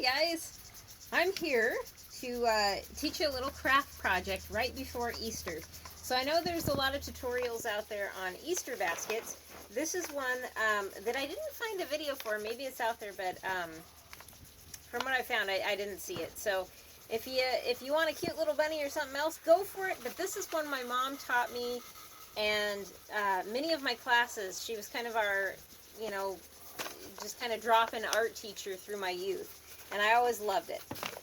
Hi guys, I'm here to teach you a little craft project right before Easter. So I know there's a lot of tutorials out there on Easter baskets. This is one that I didn't find a video for. Maybe it's out there, but from what I found, I didn't see it. So if you want a cute little bunny or something else, go for it. But this is one my mom taught me, and many of my classes, she was kind of our, just kind of drop-in art teacher through my youth. And I always loved it.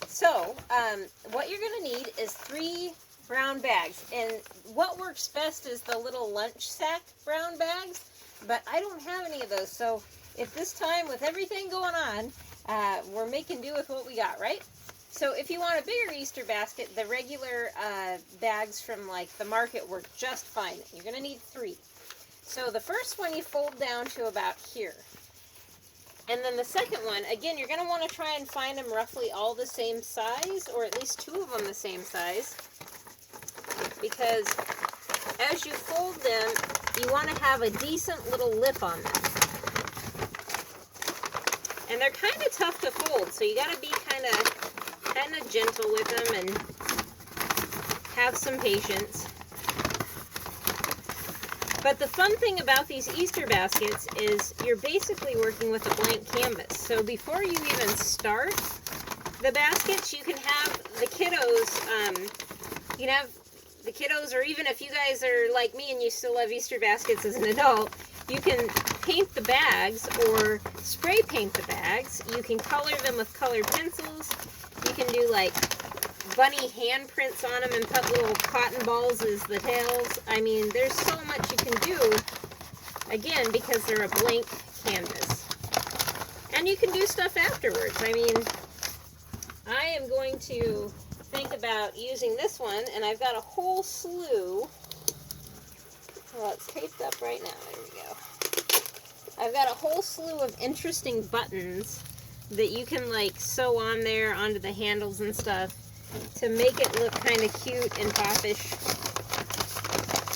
So, what you're going to need is 3 brown bags. And what works best is the little lunch sack brown bags. But I don't have any of those. So, if this time, with everything going on, we're making do with what we got, right? So, if you want a bigger Easter basket, the regular bags from, like, the market work just fine. You're going to need 3. So, the first one you fold down to about here. And then the second one, again, you're going to want to try and find them roughly all the same size, or at least 2 of them the same size, because as you fold them, you want to have a decent little lip on them. And they're kind of tough to fold, so you got to be kind of gentle with them and have some patience. But the fun thing about these Easter baskets is you're basically working with a blank canvas. So before you even start the baskets, you can have the kiddos, or even if you guys are like me and you still love Easter baskets as an adult, you can paint the bags or spray paint the bags. You can color them with colored pencils. You can do like bunny handprints on them and put little cotton balls as the tails. I mean, there's so much you can do, again, because they're a blank canvas. And you can do stuff afterwards. I mean, I am going to think about using this one, and I've got a whole slew. Well, it's taped up right now. There we go. I've got a whole slew of interesting buttons that you can, like, sew on there onto the handles and stuff to make it look kind of cute and pop-ish.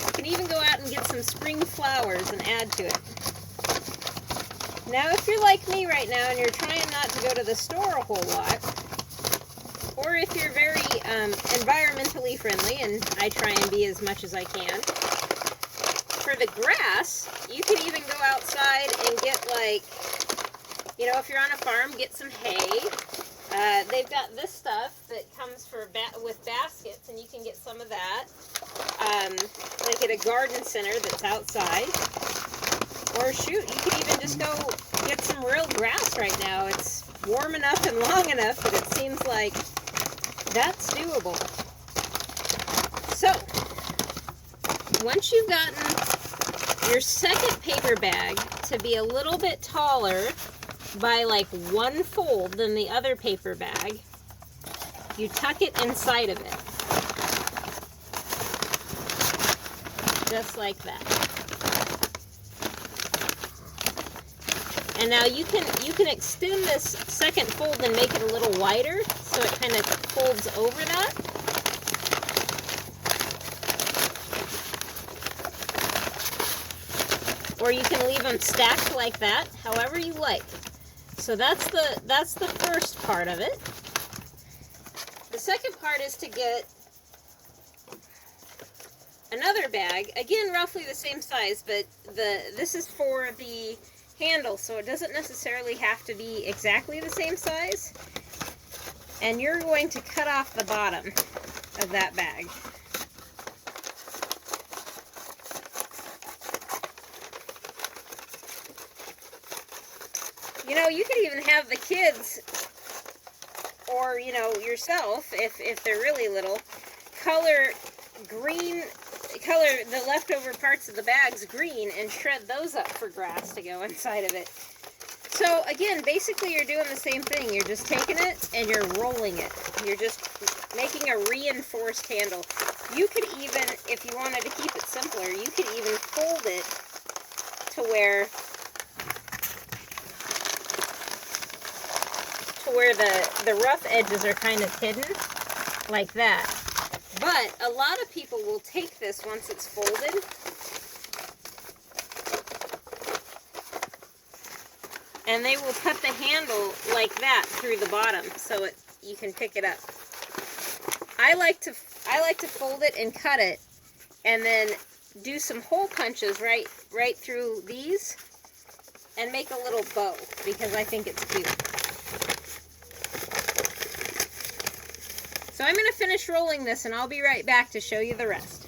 You can even go out and get some spring flowers and add to it. Now, if you're like me right now and you're trying not to go to the store a whole lot, or if you're very environmentally friendly, and I try and be as much as I can, for the grass, you can even go outside and get, like, if you're on a farm, get some hay. They've got this stuff that comes with baskets, and you can get some of that. Like at a garden center that's outside. Or shoot, you could even just go get some real grass right now. It's warm enough and long enough that it seems like that's doable. So, once you've gotten your second paper bag to be a little bit taller by like 1 fold than the other paper bag, you tuck it inside of it. Just like that. And now you can extend this second fold and make it a little wider, so it kind of folds over that. Or you can leave them stacked like that, however you like. So that's the first part of it. The second part is to get another bag, again roughly the same size, but this is for the handle, so it doesn't necessarily have to be exactly the same size. And you're going to cut off the bottom of that bag. You could even have the kids, or, yourself, if they're really little, color the leftover parts of the bags green and shred those up for grass to go inside of it. So, again, basically you're doing the same thing. You're just taking it and you're rolling it. You're just making a reinforced handle. You could even, if you wanted to keep it simpler, you could even fold it to where the rough edges are kind of hidden, like that. But a lot of people will take this once it's folded And they will put the handle like that through the bottom so you can pick it up. I like to fold it and cut it and then do some hole punches right through these and make a little bow because I think it's cute. So I'm going to finish rolling this and I'll be right back to show you the rest.